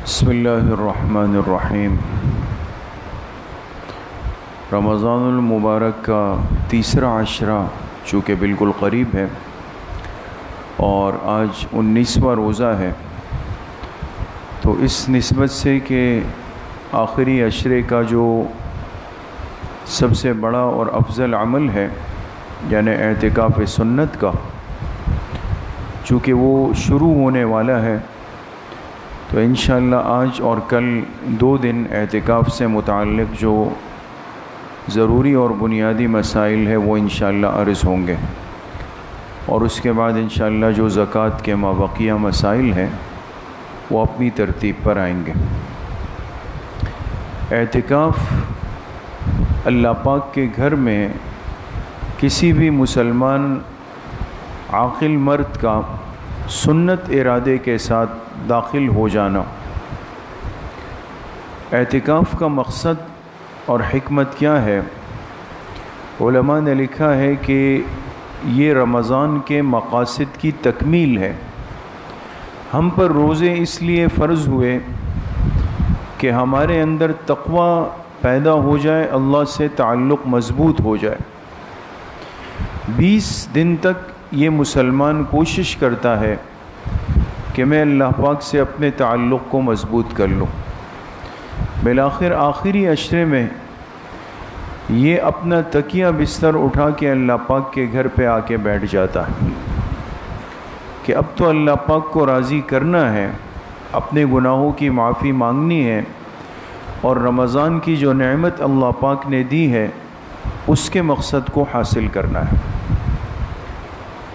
بسم اللہ الرحمن الرحیم۔ رمضان المبارک کا تیسرا عشرہ چونکہ بالکل قریب ہے اور آج 19واں روزہ ہے، تو اس نسبت سے کہ آخری عشرے کا جو سب سے بڑا اور افضل عمل ہے یعنی اعتکاف سنت کا، چونکہ وہ شروع ہونے والا ہے، تو انشاءاللہ آج اور کل 2 دن اعتکاف سے متعلق جو ضروری اور بنیادی مسائل ہے وہ انشاءاللہ عرض ہوں گے، اور اس کے بعد انشاءاللہ جو زکوٰۃ کے مابقیہ مسائل ہیں وہ اپنی ترتیب پر آئیں گے۔ اعتکاف اللہ پاک کے گھر میں کسی بھی مسلمان عاقل مرد کا سنت ارادے کے ساتھ داخل ہو جانا۔ اعتکاف کا مقصد اور حکمت کیا ہے؟ علماء نے لکھا ہے کہ یہ رمضان کے مقاصد کی تکمیل ہے۔ ہم پر روزے اس لیے فرض ہوئے کہ ہمارے اندر تقوی پیدا ہو جائے، اللہ سے تعلق مضبوط ہو جائے۔ 20 دن تک یہ مسلمان کوشش کرتا ہے کہ میں اللہ پاک سے اپنے تعلق کو مضبوط کر لوں، بالآخر آخری عشرے میں یہ اپنا تکیہ بستر اٹھا کے اللہ پاک کے گھر پہ آ کے بیٹھ جاتا ہے کہ اب تو اللہ پاک کو راضی کرنا ہے، اپنے گناہوں کی معافی مانگنی ہے، اور رمضان کی جو نعمت اللہ پاک نے دی ہے اس کے مقصد کو حاصل کرنا ہے۔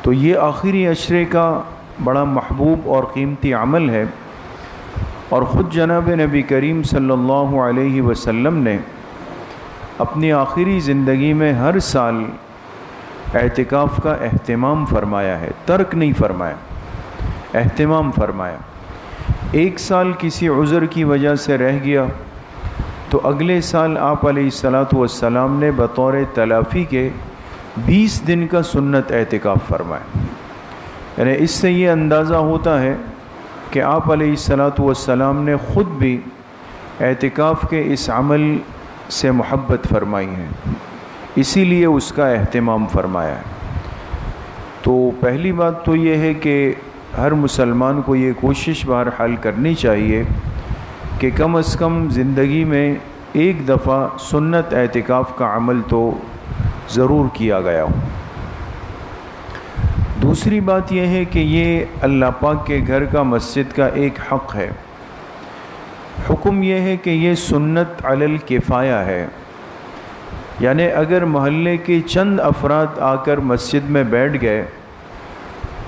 تو یہ آخری عشرے کا بڑا محبوب اور قیمتی عمل ہے، اور خود جناب نبی کریم صلی اللہ علیہ وسلم نے اپنی آخری زندگی میں ہر سال اعتکاف کا اہتمام فرمایا ہے، ترک نہیں فرمایا، اہتمام فرمایا۔ 1 سال کسی عذر کی وجہ سے رہ گیا تو اگلے سال آپ علیہ الصلاۃ والسلام نے بطور تلافی کے 20 دن کا سنت اعتکاف فرمایا۔ یعنی اس سے یہ اندازہ ہوتا ہے کہ آپ علیہ الصلاۃ والسلام نے خود بھی اعتکاف کے اس عمل سے محبت فرمائی ہے، اسی لیے اس کا اہتمام فرمایا ہے۔ تو پہلی بات تو یہ ہے کہ ہر مسلمان کو یہ کوشش بہرحال کرنی چاہیے کہ کم از کم زندگی میں 1 دفعہ سنت اعتکاف کا عمل تو ضرور کیا گیا ہو۔ دوسری بات یہ ہے کہ یہ اللہ پاک کے گھر کا مسجد کا ایک حق ہے۔ حکم یہ ہے کہ یہ سنت علی الکفایہ ہے، یعنی اگر محلے کے چند افراد آ کر مسجد میں بیٹھ گئے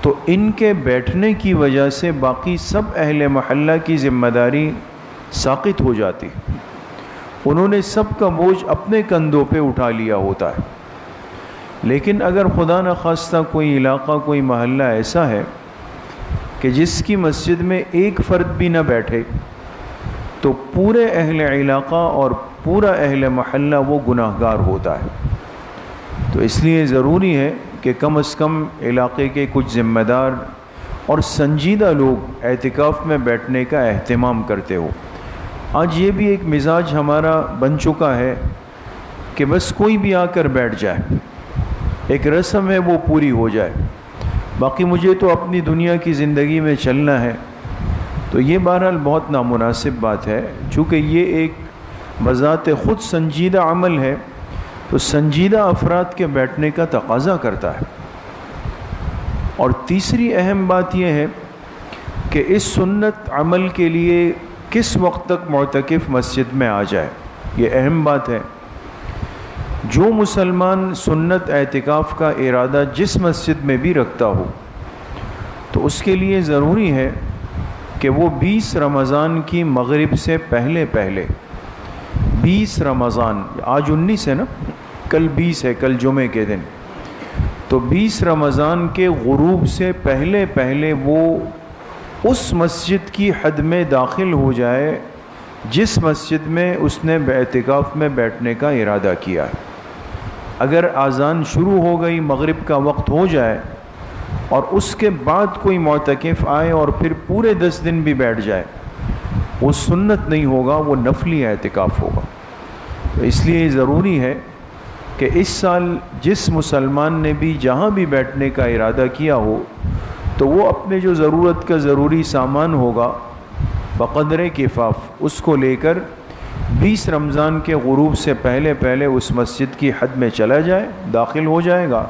تو ان کے بیٹھنے کی وجہ سے باقی سب اہل محلہ کی ذمہ داری ساقط ہو جاتی، انہوں نے سب کا بوجھ اپنے کندھوں پہ اٹھا لیا ہوتا ہے۔ لیکن اگر خدا نخواستہ کوئی علاقہ کوئی محلہ ایسا ہے کہ جس کی مسجد میں 1 فرد بھی نہ بیٹھے تو پورے اہل علاقہ اور پورا اہل محلہ وہ گناہ گار ہوتا ہے۔ تو اس لیے ضروری ہے کہ کم از کم علاقے کے کچھ ذمہ دار اور سنجیدہ لوگ اعتکاف میں بیٹھنے کا اہتمام کرتے ہو۔ آج یہ بھی ایک مزاج ہمارا بن چکا ہے کہ بس کوئی بھی آ کر بیٹھ جائے، ایک رسم ہے وہ پوری ہو جائے، باقی مجھے تو اپنی دنیا کی زندگی میں چلنا ہے۔ تو یہ بہرحال بہت نامناسب بات ہے، چونکہ یہ ایک بذات خود سنجیدہ عمل ہے تو سنجیدہ افراد کے بیٹھنے کا تقاضا کرتا ہے۔ اور تیسری اہم بات یہ ہے کہ اس سنت عمل کے لیے کس وقت تک معتکف مسجد میں آ جائے، یہ اہم بات ہے۔ جو مسلمان سنت اعتکاف کا ارادہ جس مسجد میں بھی رکھتا ہو تو اس کے لیے ضروری ہے کہ وہ 20 رمضان کی مغرب سے پہلے 20 رمضان، آج 19 ہے نا، کل 20 ہے، کل جمعے کے دن، تو 20 رمضان کے غروب سے پہلے وہ اس مسجد کی حد میں داخل ہو جائے جس مسجد میں اس نے اعتکاف میں بیٹھنے کا ارادہ کیا ہے۔ اگر اذان شروع ہو گئی، مغرب کا وقت ہو جائے اور اس کے بعد کوئی معتکف آئے اور پھر پورے 10 دن بھی بیٹھ جائے وہ سنت نہیں ہوگا، وہ نفلی اعتکاف ہوگا۔ تو اس لیے ضروری ہے کہ اس سال جس مسلمان نے بھی جہاں بھی بیٹھنے کا ارادہ کیا ہو تو وہ اپنے جو ضرورت کا ضروری سامان ہوگا بقدر کفاف اس کو لے کر 20 رمضان کے غروب سے پہلے پہلے اس مسجد کی حد میں چلا جائے، داخل ہو جائے گا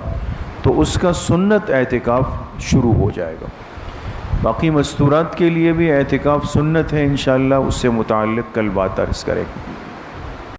تو اس کا سنت اعتکاف شروع ہو جائے گا۔ باقی مستورات کے لیے بھی اعتکاف سنت ہے، انشاءاللہ اس سے متعلق کل بات عرض کریں گے۔